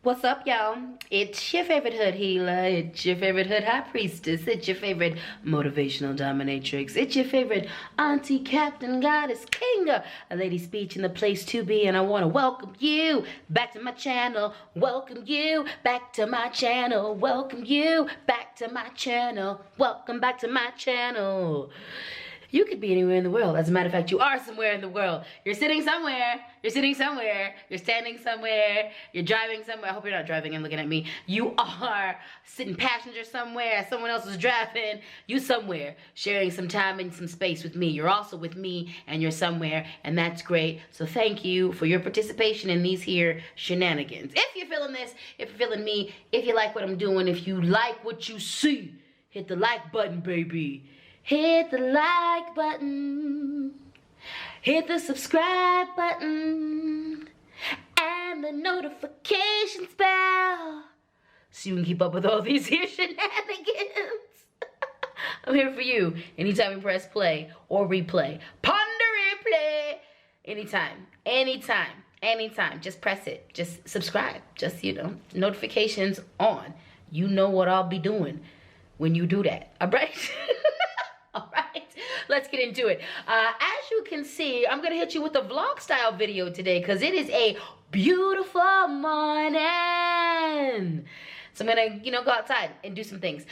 What's up, y'all? It's your favorite hood healer. It's your favorite hood high priestess. It's your favorite motivational dominatrix. It's your favorite auntie, captain, goddess, king, a LadySpeech in the place to be. And I want to welcome you back to my channel. Welcome you back to my channel. Welcome you back to my channel. Welcome back to my channel. You could be anywhere in the world. As a matter of fact, you are somewhere in the world. You're sitting somewhere. You're sitting somewhere. You're standing somewhere. You're driving somewhere. I hope you're not driving and looking at me. You are sitting passenger somewhere. Someone else is driving. You somewhere. Sharing some time and some space with me. You're also with me and you're somewhere. And that's great. So thank you for your participation in these here shenanigans. If you're feeling this, if you're feeling me, if you like what I'm doing, if you like what you see, hit the like button, baby. Hit the like button, hit the subscribe button, and the notifications bell, so you can keep up with all these here shenanigans. I'm here for you. Anytime you press play or replay, ponder replay, anytime, anytime, anytime. Just press it, just subscribe, just, you know, notifications on. You know what I'll be doing when you do that, all right? All right, let's get into it. As you can see, I'm gonna hit you with a vlog style video today because it is a beautiful morning. So I'm gonna, you know, go outside and do some things.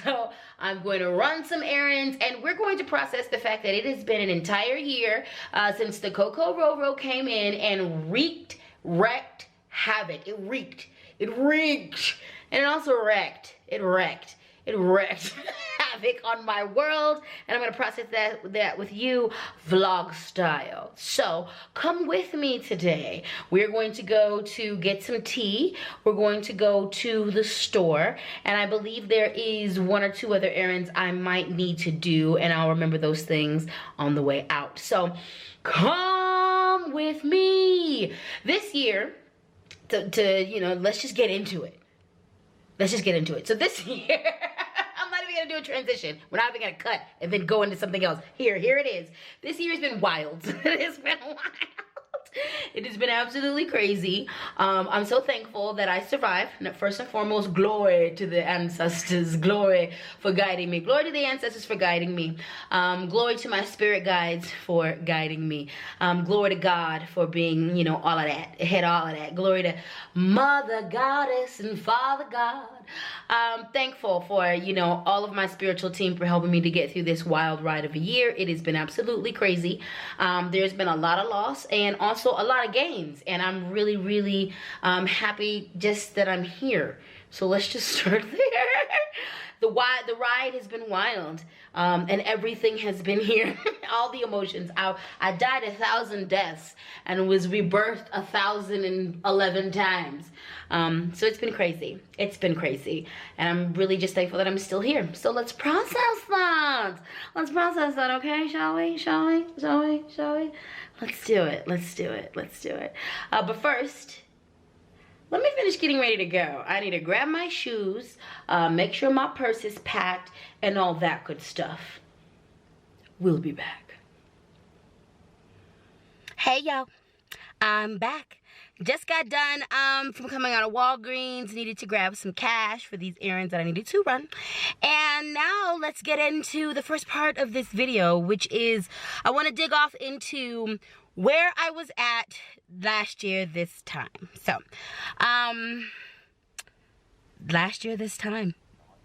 So I'm going to run some errands and we're going to process the fact that it has been an entire year since the CoCoRoRo came in and wreaked havoc. It reeked, and it also wrecked havoc on my world, and I'm gonna process that with you vlog style. So come with me today. We're going to go to get some tea. We're going to go to the store, and I believe there is one or two other errands I might need to do, and I'll remember those things on the way out. So come with me this year to you know, let's just get into it. Let's just get into it. So this year, I'm not even gonna do a transition. We're not even gonna cut and then go into something else. Here it is. This year's been wild. It has been wild. It has been absolutely crazy. I'm so thankful that I survived. First and foremost, glory to the ancestors. Glory for guiding me. Glory to the ancestors for guiding me. Glory to my spirit guides for guiding me. Glory to God for being, you know, all of that. Ahead of all of that. Glory to Mother Goddess and Father God. I'm thankful for, you know, all of my spiritual team for helping me to get through this wild ride of a year. It has been absolutely crazy. There's been a lot of loss and also a lot of gains, and I'm really happy just that I'm here. So let's just start there. The ride has been wild, and everything has been here. All the emotions. I died 1,000 deaths and was rebirthed 1,011 times. So it's been crazy. It's been crazy, and I'm really just thankful that I'm still here. So let's process that. Let's process that, okay? Shall we? Shall we? Shall we? Shall we? Let's do it. Let's do it. Let's do it. But first, let me finish getting ready to go. I need to grab my shoes, make sure my purse is packed, and all that good stuff. We'll be back. Hey, y'all. I'm back. Just got done from coming out of Walgreens. Needed to grab some cash for these errands that I needed to run. And now let's get into the first part of this video, which is I want to dig off into where I was at last year this time. So, last year this time.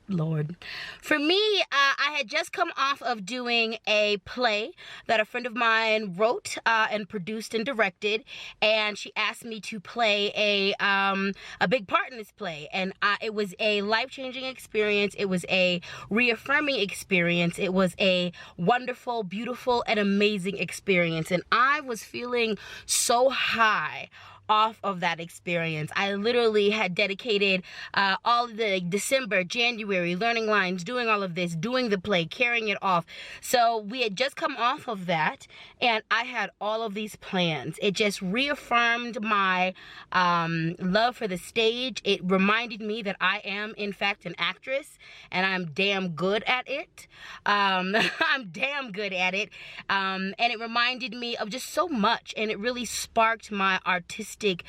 Lord. For me, I had just come off of doing a play that a friend of mine wrote and produced and directed, and she asked me to play a big part in this play, and it was a life-changing experience. It was a reaffirming experience. It was a wonderful, beautiful, and amazing experience, and I was feeling so high off of that experience. I literally had dedicated all of the December, January, learning lines, doing all of this, doing the play, carrying it off. So we had just come off of that, and I had all of these plans. It just reaffirmed my love for the stage. It reminded me that I am, in fact, an actress, and I'm damn good at it. I'm damn good at it. And it reminded me of just so much, and it really sparked my artistic artistic,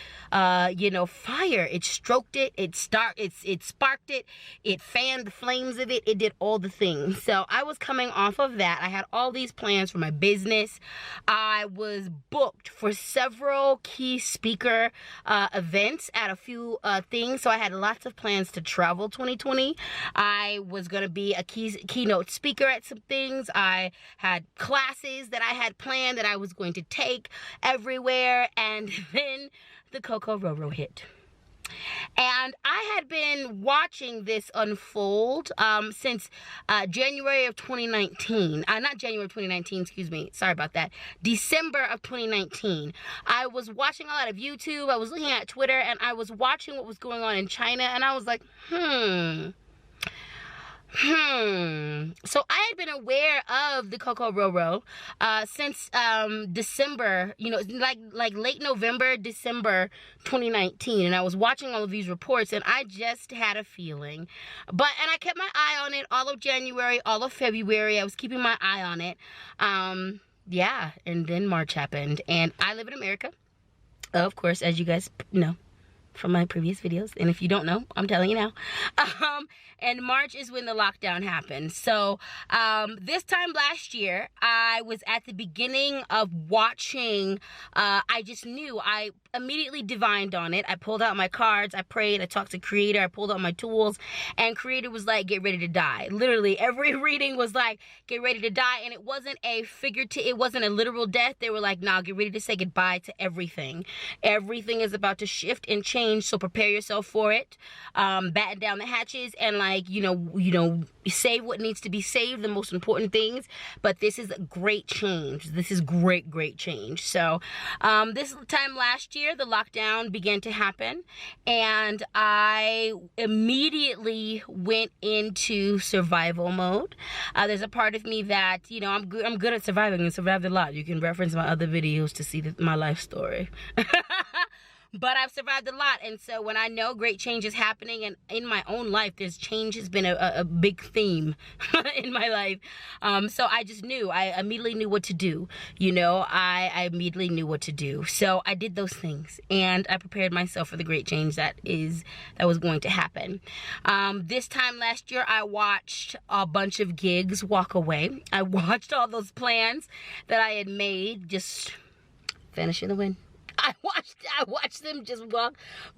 fire. It stroked it, it sparked it, it fanned the flames of it, it did all the things. So I was coming off of that. I had all these plans for my business. I was booked for several key speaker events at a few things. So I had lots of plans to travel 2020. I was going to be a keynote speaker at some things. I had classes that I had planned that I was going to take everywhere, and then the CoCoRoRo hit. And I had been watching this unfold since January of 2019. Not January of 2019, excuse me. Sorry about that. December of 2019. I was watching a lot of YouTube. I was looking at Twitter, and I was watching what was going on in China, and I was like, So I had been aware of the CoCoRoRo since December, like late November, December 2019, and I was watching all of these reports, and I just had a feeling. And I kept my eye on it all of January, all of February. I was keeping my eye on it. And then March happened, and I live in America, of course, as you guys know from my previous videos, and if you don't know, I'm telling you now. And March is when the lockdown happened. So this time last year, I was at the beginning of watching. I just knew. I immediately divined on it. I pulled out my cards, I prayed, I talked to Creator, I pulled out my tools, and Creator was like, get ready to die. Literally every reading was like, get ready to die. And it wasn't a figurative, it wasn't a literal death. They were like, nah, get ready to say goodbye to everything. Everything is about to shift and change, so prepare yourself for it. Batten down the hatches and save what needs to be saved, the most important things. But this is a great change. This is great change. So this time last year, the lockdown began to happen, and I immediately went into survival mode. There's a part of me that, I'm good at surviving and survived a lot. You can reference my other videos to see my life story. But I've survived a lot, and so when I know great change is happening, and in my own life, change has been a big theme in my life. So I just knew. I immediately knew what to do. I immediately knew what to do. So I did those things, and I prepared myself for the great change that was going to happen. This time last year, I watched a bunch of gigs walk away. I watched all those plans that I had made just vanish in the wind. I watched them just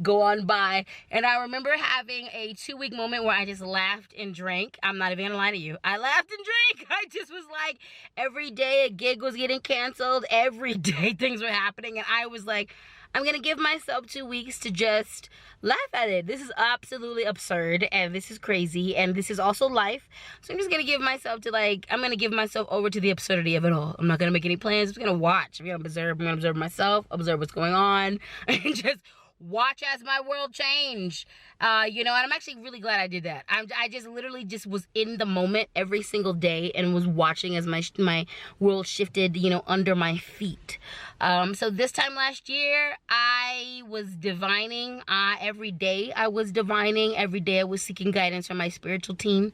go on by, and I remember having a 2-week moment where I just laughed and drank. I'm not even gonna lie to you. I laughed and drank. I just was like, every day a gig was getting canceled. Every day things were happening, and I was like, I'm gonna give myself 2 weeks to just laugh at it. This is absolutely absurd, and this is crazy, and this is also life. So I'm just gonna give myself over to the absurdity of it all. I'm not gonna make any plans. I'm just gonna watch. I'm gonna observe myself, observe what's going on, and just watch as my world change. And I'm actually really glad I did that. I just literally just was in the moment every single day and was watching as my world shifted, under my feet. So this time last year, I was divining. Every day I was divining. Every day I was seeking guidance from my spiritual team.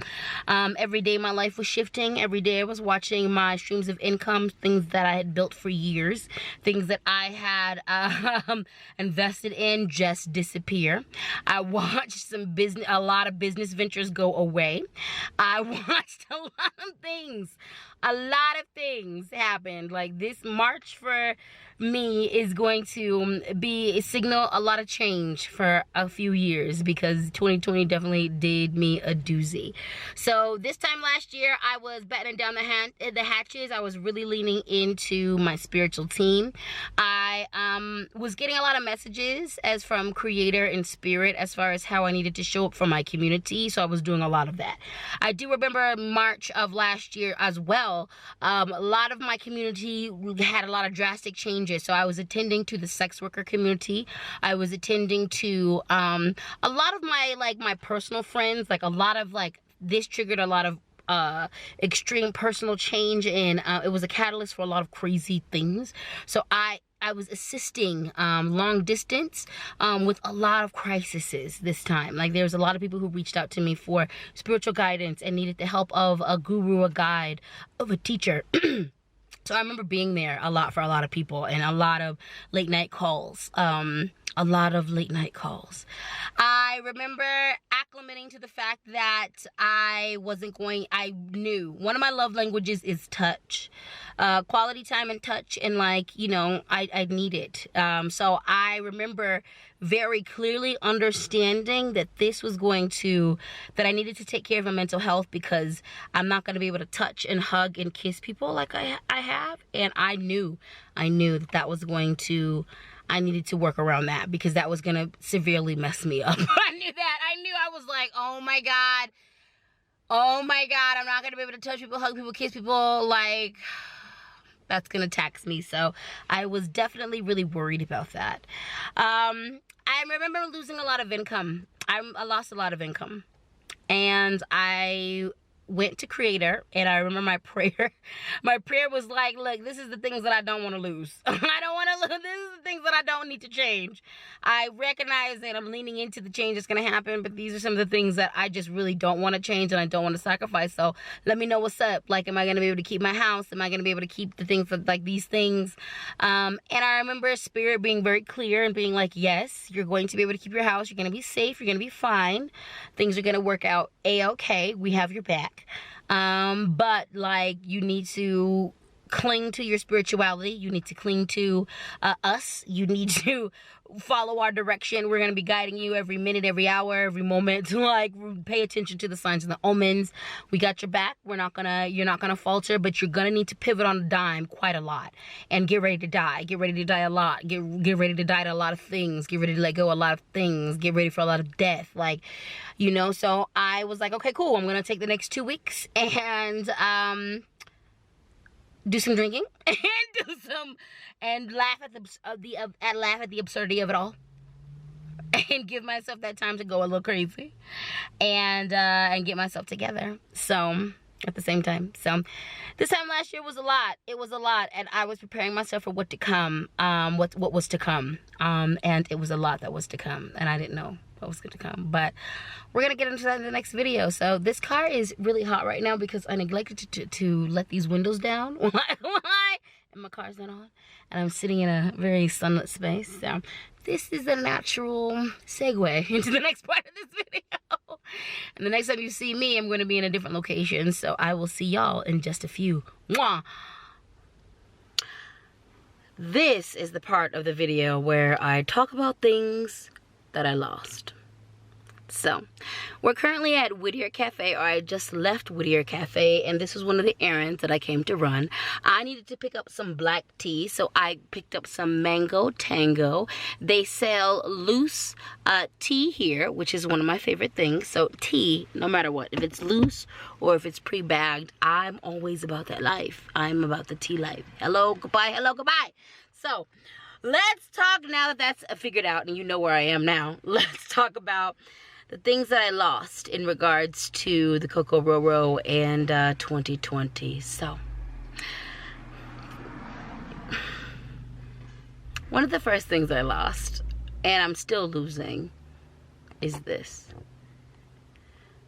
Every day my life was shifting. Every day I was watching my streams of income, things that I had built for years, things that I had invested in just disappear. I watched a lot of business ventures go away. I watched a lot of things happened. Like this March for me is going to signal a lot of change for a few years, because 2020 definitely did me a doozy. So this time last year, I was battening down the hatches. I was really leaning into my spiritual team. I was getting a lot of messages as from Creator and Spirit as far as how I needed to show up for my community. So I was doing a lot of that. I do remember March of last year as well. A lot of my community had a lot of drastic changes. So I was attending to the sex worker community. I was attending to a lot of my personal friends. This triggered a lot of extreme personal change, and it was a catalyst for a lot of crazy things. So I was assisting long distance with a lot of crises this time. Like, there was a lot of people who reached out to me for spiritual guidance and needed the help of a guru, a guide, of a teacher. So I remember being there a lot for a lot of people, and a lot of late night calls. A lot of late night calls. I remember acclimating to the fact that I knew one of my love languages is touch. Quality time and touch, and like, you know, I need it. So I remember very clearly understanding that that I needed to take care of my mental health, because I'm not going to be able to touch and hug and kiss people like I have. And I knew that was going to, I needed to work around that, because that was going to severely mess me up. I knew that. I was like, oh my God, I'm not going to be able to touch people, hug people, kiss people. Like, that's going to tax me. So I was definitely really worried about that. I remember losing a lot of income. I lost a lot of income. And I went to Creator, and I remember my prayer was like, look, this is the things that I don't want to lose. I don't want to lose. This is the things that I don't need to change. I recognize that I'm leaning into the change that's going to happen, but these are some of the things that I just really don't want to change, and I don't want to sacrifice. So let me know what's up. Like, am I going to be able to keep my house? Am I going to be able to keep the things that, like, these things? And I remember Spirit being very clear and being like, yes, you're going to be able to keep your house. You're going to be safe. You're going to be fine. Things are going to work out A-okay. We have your back. But like, you need to cling to your spirituality. You need to cling to us. You need to follow our direction. We're going to be guiding you every minute, every hour, every moment. Like, pay attention to the signs and the omens. We got your back. You're not gonna falter, but you're gonna need to pivot on a dime quite a lot, and get ready to die. Get ready to die a lot. Get ready to die to a lot of things. Get ready to let go of a lot of things. Get ready for a lot of death. Like, you know, so I was like, okay, cool. I'm gonna take the next 2 weeks and do some drinking and laugh at the absurdity of it all, and give myself that time to go a little crazy, and get myself together. So at the same time, so this time last year was a lot. It was a lot, and I was preparing myself for what to come, what was to come, and it was a lot that was to come, and I didn't know what was going to come. But we're gonna get into that in the next video. So this car is really hot right now because I neglected to let these windows down and my car's not on, and I'm sitting in a very sunlit space. So this is a natural segue into the next part of this video. And the next time you see me, I'm going to be in a different location. So I will see y'all in just a few. Mwah! This is the part of the video where I talk about things that I lost. So we're currently at Whittier Cafe, or I just left Whittier Cafe, and this was one of the errands that I came to run. I needed to pick up some black tea, so I picked up some Mango Tango. They sell loose tea here, which is one of my favorite things. So tea, no matter what, if it's loose or if it's pre-bagged, I'm always about that life. I'm about the tea life. Hello, goodbye, hello, goodbye. So let's talk, now that that's figured out and you know where I am now, let's talk about the things that I lost in regards to the CoCoRoRo and 2020. So, one of the first things I lost, and I'm still losing, is this.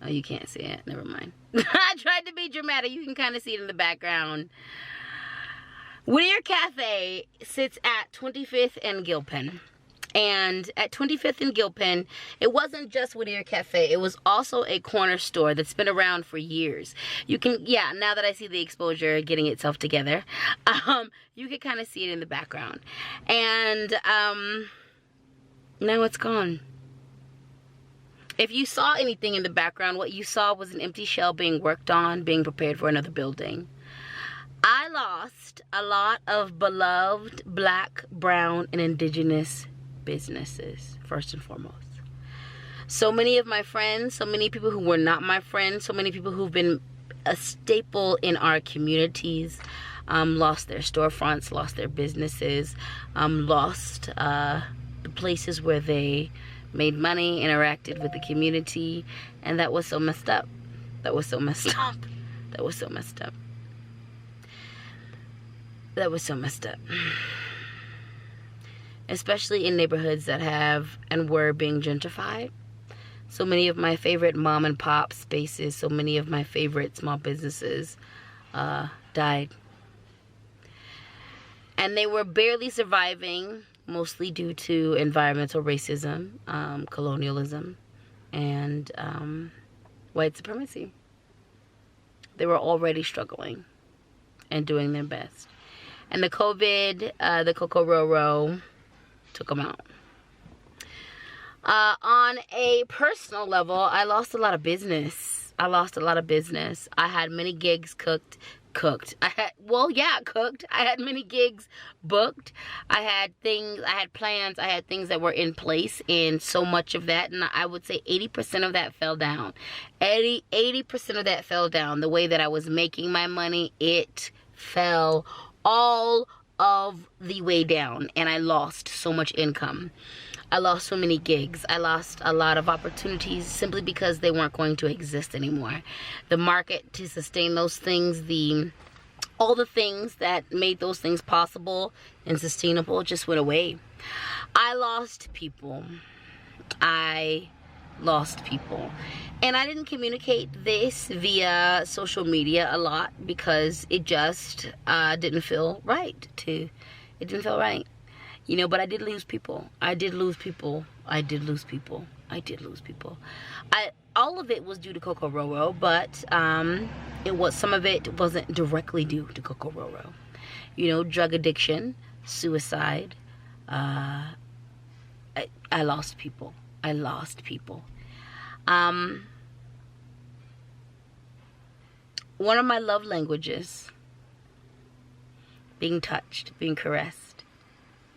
Oh, you can't see it. Never mind. I tried to be dramatic. You can kind of see it in the background. Whittier Cafe sits at 25th and Gilpin. And at 25th and Gilpin, it wasn't just Whittier Cafe. It was also a corner store that's been around for years. You can, yeah, now that I see the exposure getting itself together, you can kind of see it in the background. And now it's gone. If you saw anything in the background, what you saw was an empty shell being worked on, being prepared for another building. I lost a lot of beloved Black, brown, and indigenous businesses, first and foremost. So many of my friends, so many people who were not my friends, so many people who've been a staple in our communities, lost their storefronts, lost their businesses, lost the places where they made money, interacted with the community, and that was so messed up. That was so messed up. That was so messed up. That was so messed up. Especially in neighborhoods that have and were being gentrified. So many of my favorite mom and pop spaces, so many of my favorite small businesses died. And they were barely surviving, mostly due to environmental racism, colonialism, and white supremacy. They were already struggling and doing their best. And the COVID, the CoCoRoRo took them out. On a personal level, I lost a lot of business. I had many gigs cooked. I had many gigs booked. I had plans, I had things that were in place, and so much of that, and I would say 80% of that fell down. 80% of that fell down. The way that I was making my money, it fell all of the way down, and I lost so much income. I lost so many gigs. I lost a lot of opportunities simply because they weren't going to exist anymore. The market to sustain those things, all the things that made those things possible and sustainable just went away. I lost people. And I didn't communicate this via social media a lot because it just didn't feel right. It didn't feel right. You know, but I did lose people. All of it was due to CoCoRoRo, but some of it wasn't directly due to CoCoRoRo. You know, drug addiction, suicide. I lost people. One of my love languages, being touched, being caressed,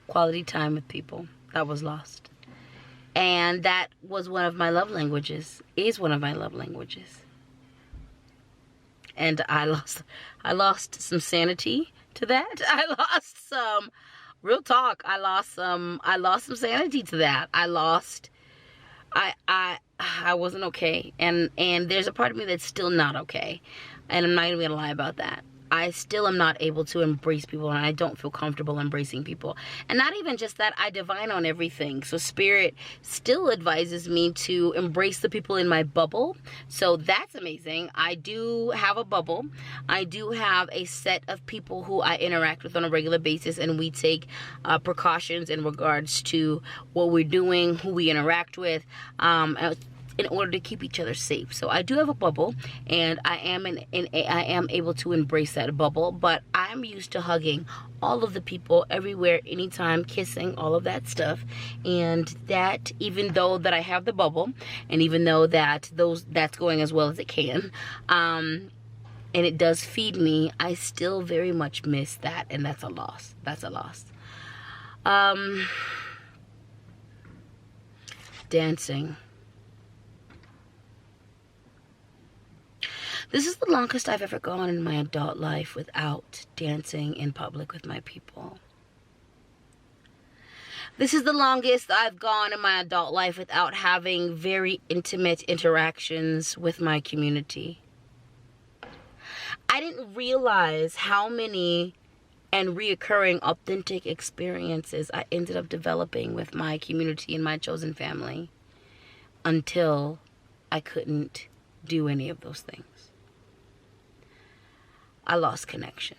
quality time with people, that was lost. And that was one of my love languages, is one of my love languages. And I lost some sanity to that. I lost some, real talk, I lost some sanity to that. I wasn't okay. And there's a part of me that's still not okay. And I'm not even gonna lie about that. I still am not able to embrace people, and I don't feel comfortable embracing people. And not even just that, I divine on everything. So Spirit still advises me to embrace the people in my bubble. So that's amazing. I do have a bubble. I do have a set of people who I interact with on a regular basis, and we take precautions in regards to what we're doing, who we interact with, in order to keep each other safe. So I do have a bubble, and I am able to embrace that bubble, but I'm used to hugging all of the people everywhere, anytime, kissing, all of that stuff. And that, even though that I have the bubble, and even though that that's going as well as it can, and it does feed me, I still very much miss that, and that's a loss. Dancing. This is the longest I've ever gone in my adult life without dancing in public with my people. This is the longest I've gone in my adult life without having very intimate interactions with my community. I didn't realize how many and reoccurring authentic experiences I ended up developing with my community and my chosen family until I couldn't do any of those things. I lost connection.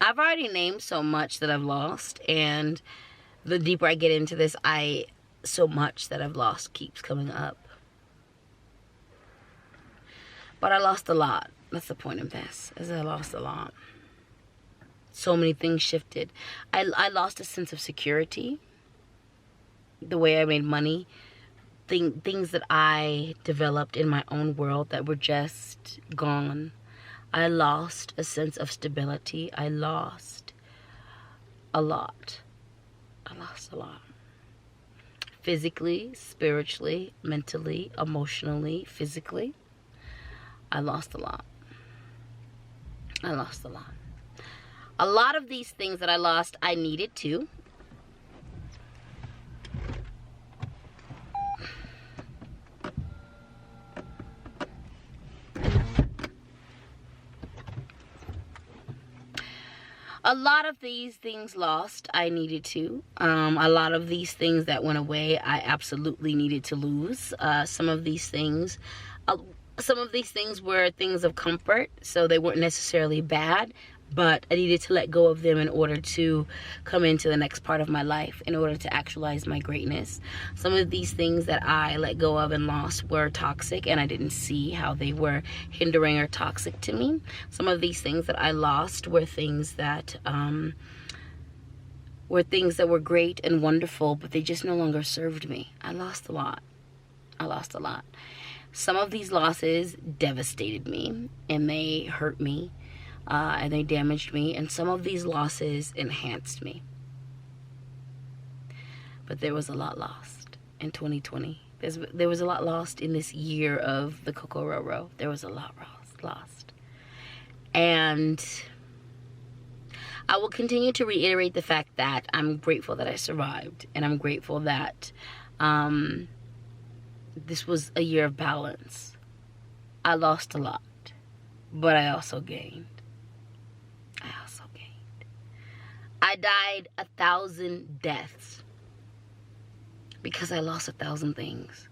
I've already named so much that I've lost, and the deeper I get into this, so much that I've lost keeps coming up. But I lost a lot. That's the point of this, is I lost a lot. So many things shifted. I lost a sense of security. The way I made money. Things that I developed in my own world that were just gone. I lost a sense of stability. I lost a lot. Physically, spiritually, mentally, emotionally, physically. I lost a lot. A lot of these things that I lost, I needed to. A lot of these things lost, I needed to. A lot of these things that went away, I absolutely needed to lose. Some of these things, Some of these things were things of comfort, so they weren't necessarily bad, but I needed to let go of them in order to come into the next part of my life, in order to actualize my greatness. Some of these things that I let go of and lost were toxic, and I didn't see how they were hindering or toxic to me. Some of these things that I lost were things that were great and wonderful, but they just no longer served me. I lost a lot. Some of these losses devastated me, and they hurt me, and they damaged me, and some of these losses enhanced me. But there was a lot lost in 2020. There was a lot lost in this year of the CoCoRoRo. There was a lot lost. And I will continue to reiterate the fact that I'm grateful that I survived, and I'm grateful that this was a year of balance. I lost a lot, but I also gained. I died 1,000 deaths because I lost 1,000 things.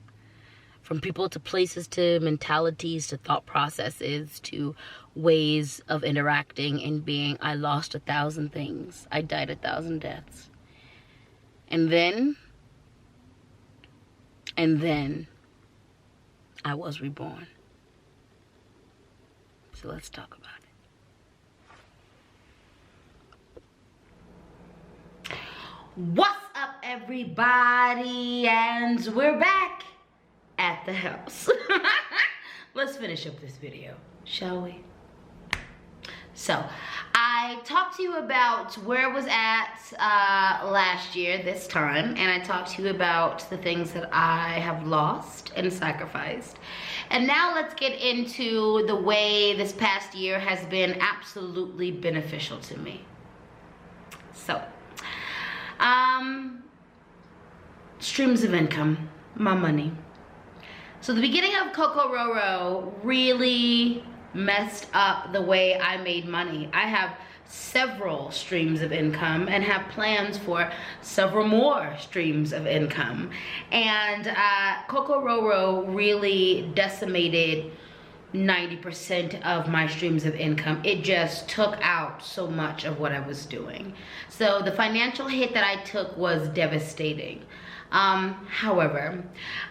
From people to places to mentalities to thought processes to ways of interacting and being. I lost 1,000 things. I died 1,000 deaths. And then I was reborn. So let's talk about it. What's up, everybody? And we're back at the house. Let's finish up this video, shall we? So, I talked to you about where I was at last year, this time, and I talked to you about the things that I have lost and sacrificed. And now let's get into the way this past year has been absolutely beneficial to me. So, streams of income, my money. So the beginning of CoCoRoRo really messed up the way I made money. I have several streams of income and have plans for several more streams of income. And CoCoRoRo really decimated 90% of my streams of income. It just took out so much of what I was doing. So the financial hit that I took was devastating. However,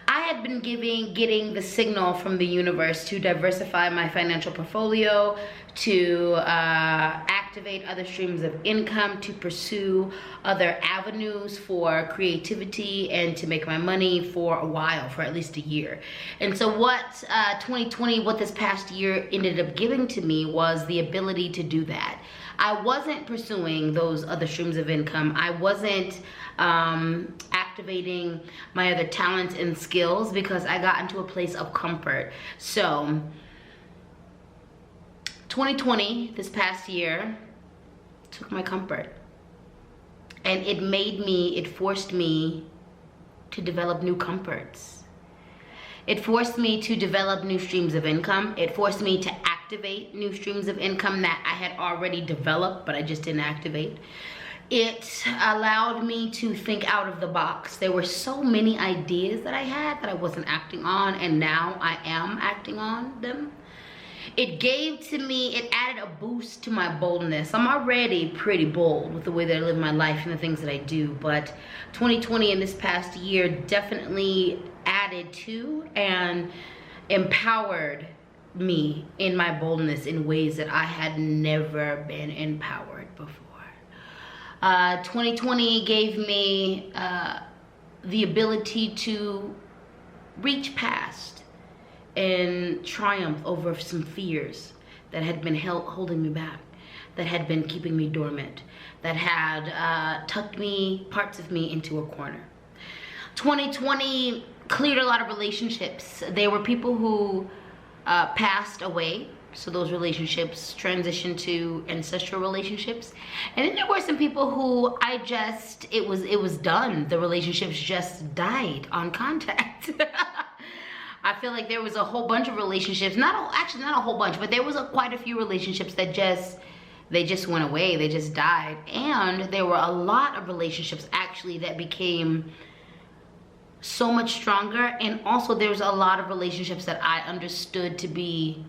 I had been getting the signal from the universe to diversify my financial portfolio, to activate other streams of income, to pursue other avenues for creativity, and to make my money for a while, for at least a year. And so what 2020, what this past year ended up giving to me was the ability to do that. I wasn't pursuing those other streams of income. I wasn't activating my other talents and skills because I got into a place of comfort. So 2020, this past year, took my comfort, and it forced me to develop new comforts. It forced me to develop new streams of income. It forced me to activate new streams of income that I had already developed, but I just didn't activate. It allowed me to think out of the box. There were so many ideas that I had that I wasn't acting on, and now I am acting on them. It added a boost to my boldness. I'm already pretty bold with the way that I live my life and the things that I do, but 2020 and this past year definitely added to and empowered me in my boldness in ways that I had never been empowered before. 2020 gave me the ability to reach past and triumph over some fears that had been holding me back, that had been keeping me dormant, that had tucked parts of me into a corner. 2020 cleared a lot of relationships. There were people who passed away, so those relationships transitioned to ancestral relationships. And then there were some people who it was done. The relationships just died on contact. I feel like there was a whole bunch of relationships, not a whole bunch, but there was quite a few relationships that they just went away, they just died. And there were a lot of relationships actually that became so much stronger. And also there's a lot of relationships that I understood to be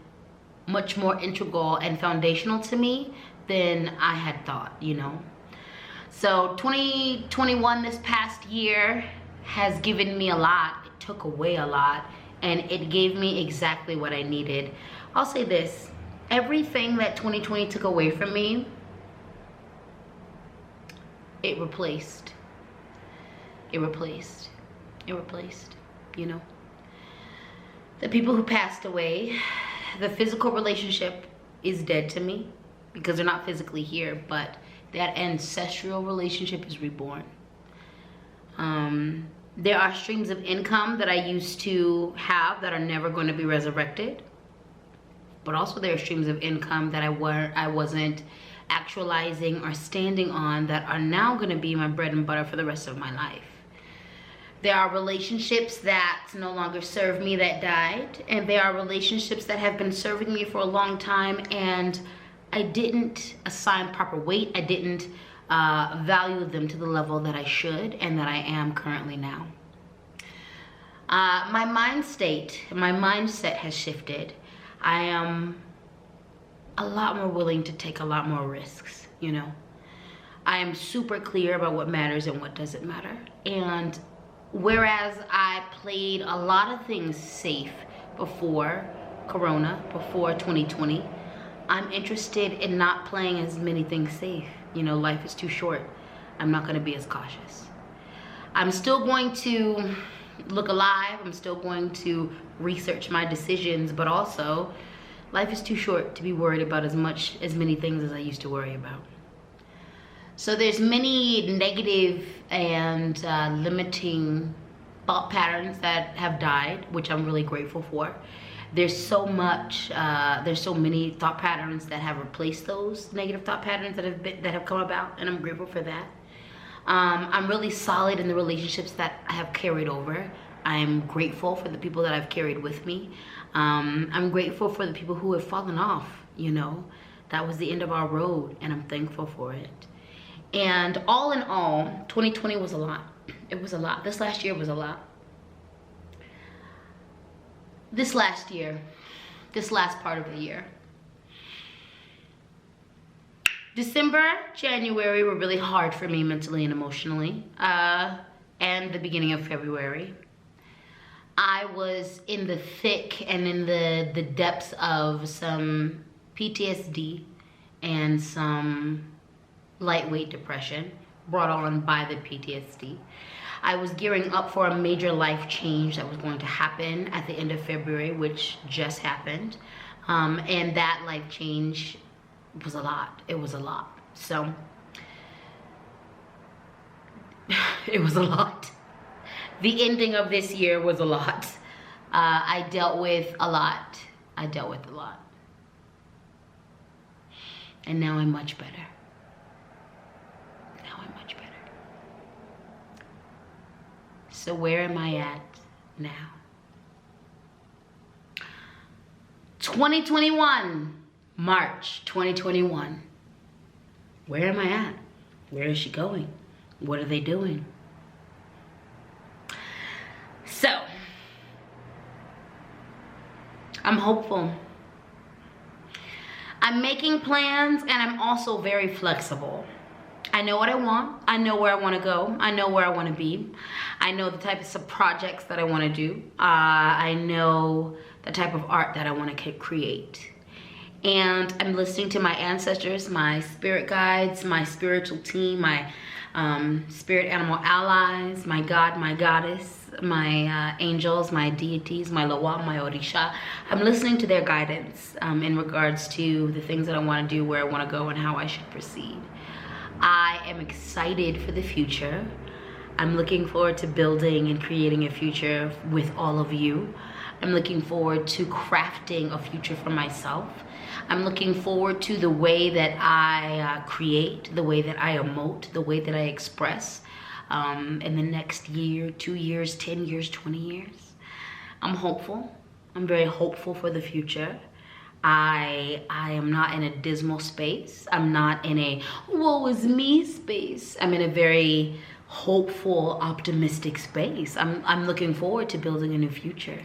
much more integral and foundational to me than I had thought, you know. So 2021, this past year, has given me a lot. It took away a lot, and it gave me exactly what I needed. I'll say this, everything that 2020 took away from me, it replaced, you know. The people who passed away, the physical relationship is dead to me because they're not physically here, but that ancestral relationship is reborn. There are streams of income that I used to have that are never going to be resurrected, but also there are streams of income that I wasn't actualizing or standing on that are now going to be my bread and butter for the rest of my life. There are relationships that no longer serve me that died, and there are relationships that have been serving me for a long time, and I didn't assign proper weight. I didn't value them to the level that I should and that I am currently now. My mindset has shifted. I am a lot more willing to take a lot more risks, you know. I am super clear about what matters and what doesn't matter. And whereas I played a lot of things safe before Corona, before 2020, I'm interested in not playing as many things safe. You know, life is too short. I'm not gonna be as cautious. I'm still going to look alive. I'm still going to research my decisions, but also life is too short to be worried about as many things as I used to worry about. So there's many negative and limiting thought patterns that have died, which I'm really grateful for. There's so many thought patterns that have replaced those negative thought patterns that have come about, and I'm grateful for that. I'm really solid in the relationships that I have carried over. I'm grateful for the people that I've carried with me. I'm grateful for the people who have fallen off, you know. That was the end of our road, and I'm thankful for it. And all in all, 2020 was a lot. It was a lot. This last year was a lot. This last part of the year. December, January were really hard for me mentally and emotionally. And the beginning of February. I was in the thick and in the depths of some PTSD and some lightweight depression brought on by the PTSD. I was gearing up for a major life change that was going to happen at the end of February, which just happened. And that life change was a lot. It was a lot. So, it was a lot. The ending of this year was a lot. I dealt with a lot. And now I'm much better. So where am I at now? 2021, March 2021. Where am I at? Where is she going? What are they doing? So, I'm hopeful. I'm making plans, and I'm also very flexible. I know what I want. I know where I want to go. I know where I want to be. I know the types of projects that I want to do. I know the type of art that I want to create. And I'm listening to my ancestors, my spirit guides, my spiritual team, my spirit animal allies, my God, my goddess, my angels, my deities, my Lawa, my Orisha. I'm listening to their guidance in regards to the things that I want to do, where I want to go, and how I should proceed. I am excited for the future. I'm looking forward to building and creating a future with all of you. I'm looking forward to crafting a future for myself. I'm looking forward to the way that I create, the way that I emote, the way that I express in the next year, 2 years, 10 years, 20 years. I'm hopeful. I'm very hopeful for the future. I am not in a dismal space. I'm not in a woe is me space. I'm in a very hopeful, optimistic space. I'm looking forward to building a new future.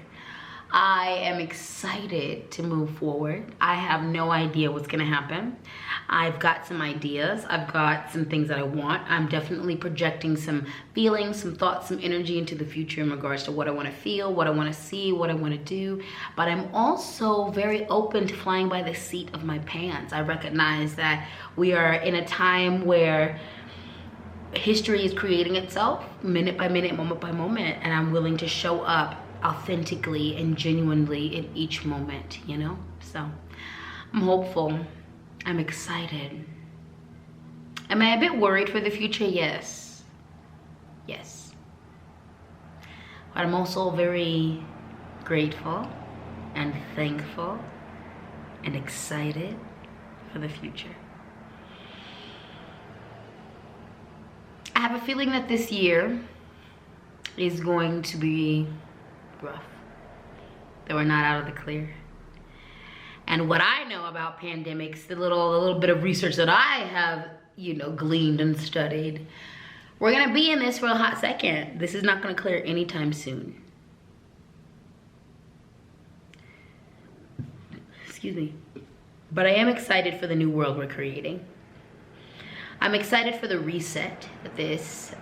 I am excited to move forward. I have no idea what's gonna happen. I've got some ideas. I've got some things that I want. I'm definitely projecting some feelings, some thoughts, some energy into the future in regards to what I wanna feel, what I wanna see, what I wanna do. But I'm also very open to flying by the seat of my pants. I recognize that we are in a time where history is creating itself minute by minute, moment by moment, and I'm willing to show up authentically and genuinely in each moment, you know? So I'm hopeful. I'm excited. Am I a bit worried for the future? Yes. Yes. But I'm also very grateful and thankful and excited for the future. I have a feeling that this year is going to be rough, that we're not out of the clear. And what I know about pandemics, the little bit of research that I have, you know, gleaned and studied, we're gonna be in this for a hot second. This is not gonna clear anytime soon. Excuse me. But I am excited for the new world we're creating. I'm excited for the reset that this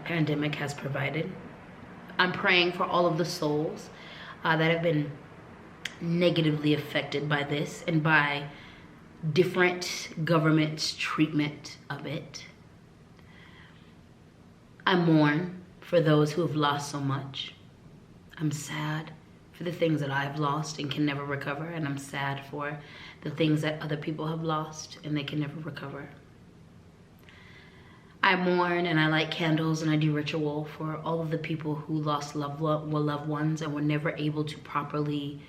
pandemic has provided. I'm praying for all of the souls that have been negatively affected by this and by different governments' treatment of it. I mourn for those who have lost so much. I'm sad for the things that I've lost and can never recover, and I'm sad for the things that other people have lost and they can never recover. I mourn and I light candles and I do ritual for all of the people who lost loved ones and were never able to properly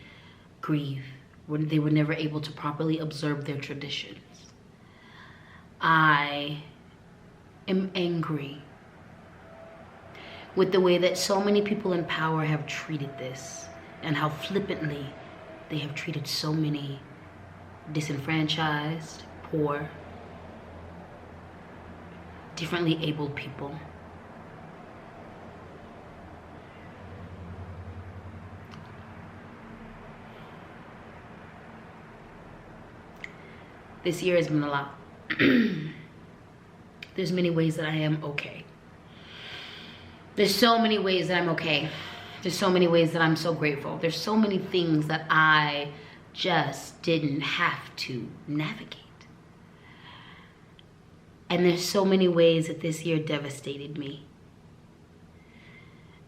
grieve. They were never able to properly observe their traditions. I am angry with the way that so many people in power have treated this and how flippantly they have treated so many disenfranchised, poor, differently abled people. This year has been a lot. There's many ways that I am okay. There's so many ways that I'm okay. There's so many ways that I'm so grateful. There's so many things that I just didn't have to navigate. And there's so many ways that this year devastated me.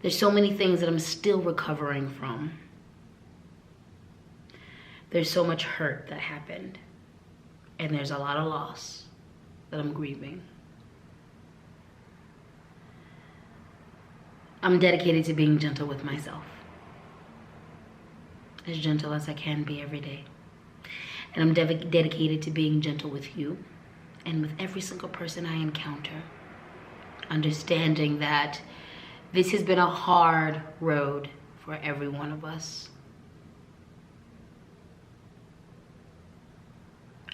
There's so many things that I'm still recovering from. There's so much hurt that happened. And there's a lot of loss that I'm grieving. I'm dedicated to being gentle with myself. As gentle as I can be every day. And I'm dedicated to being gentle with you and with every single person I encounter. Understanding that this has been a hard road for every one of us.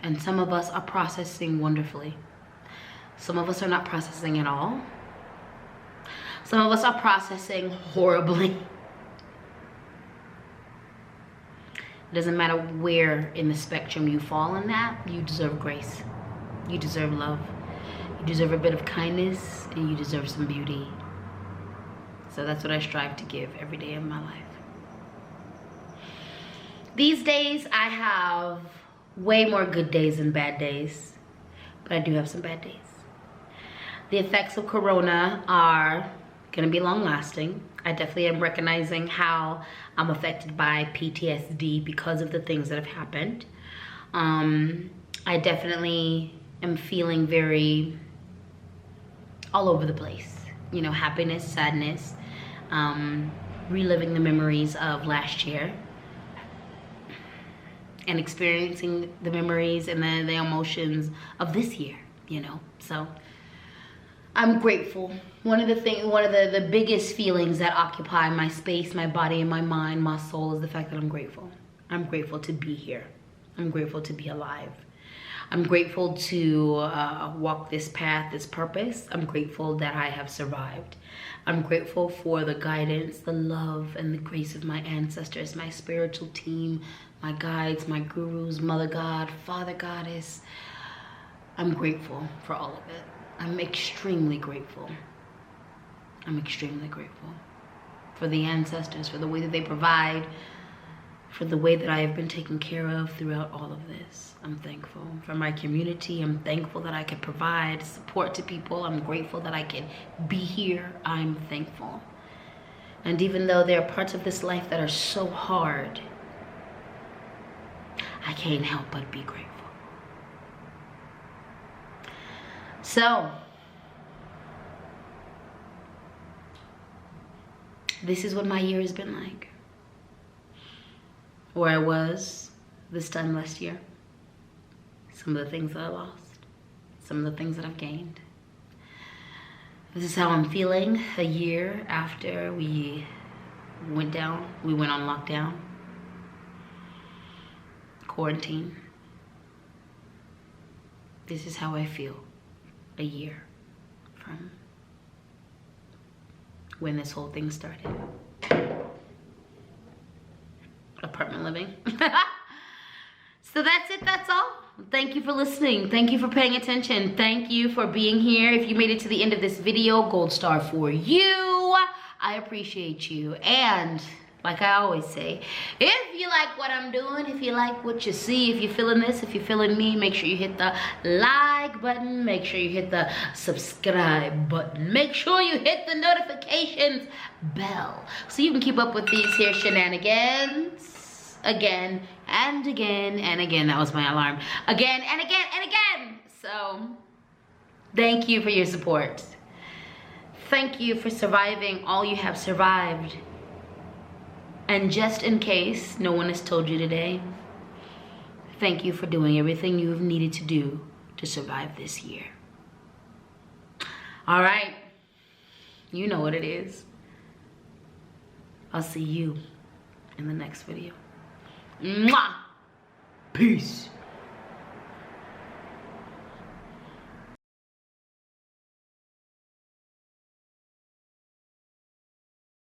And some of us are processing wonderfully. Some of us are not processing at all. Some of us are processing horribly. It doesn't matter where in the spectrum you fall in that, you deserve grace. You deserve love. You deserve a bit of kindness, and you deserve some beauty. So that's what I strive to give every day of my life. These days, I have way more good days than bad days, but I do have some bad days. The effects of Corona are gonna be long lasting. I definitely am recognizing how I'm affected by PTSD because of the things that have happened. I definitely am feeling very all over the place. You know, happiness, sadness, reliving the memories of last year and experiencing the memories and the emotions of this year, you know. So I'm grateful. One of the biggest feelings that occupy my space, my body, and my mind, my soul, is the fact that I'm grateful. I'm grateful to be here. I'm grateful to be alive. I'm grateful to walk this path, this purpose. I'm grateful that I have survived. I'm grateful for the guidance, the love, and the grace of my ancestors, my spiritual team, my guides, my gurus, Mother God, Father Goddess. I'm grateful for all of it. I'm extremely grateful. I'm extremely grateful for the ancestors, for the way that they provide, for the way that I have been taken care of throughout all of this. I'm thankful for my community. I'm thankful that I can provide support to people. I'm grateful that I can be here. I'm thankful. And even though there are parts of this life that are so hard, I can't help but be grateful. So, this is what my year has been like. Where I was this time last year. Some of the things that I lost. Some of the things that I've gained. This is how I'm feeling a year after we went on lockdown. Quarantine. This is how I feel a year from when this whole thing started. Apartment living. So that's it, that's all. Thank you for listening. Thank you for paying attention. Thank you for being here. If you made it to the end of this video, gold star for you. I appreciate you. And like I always say, if you like what I'm doing, if you like what you see, if you're feeling this, if you're feeling me, make sure you hit the like button. Make sure you hit the subscribe button. Make sure you hit the notifications bell so you can keep up with these here shenanigans again and again and again. That was my alarm. Again and again and again. So thank you for your support. Thank you for surviving all you have survived. And just in case no one has told you today, thank you for doing everything you have needed to do to survive this year. All right, you know what it is. I'll see you in the next video. Mwah! Peace.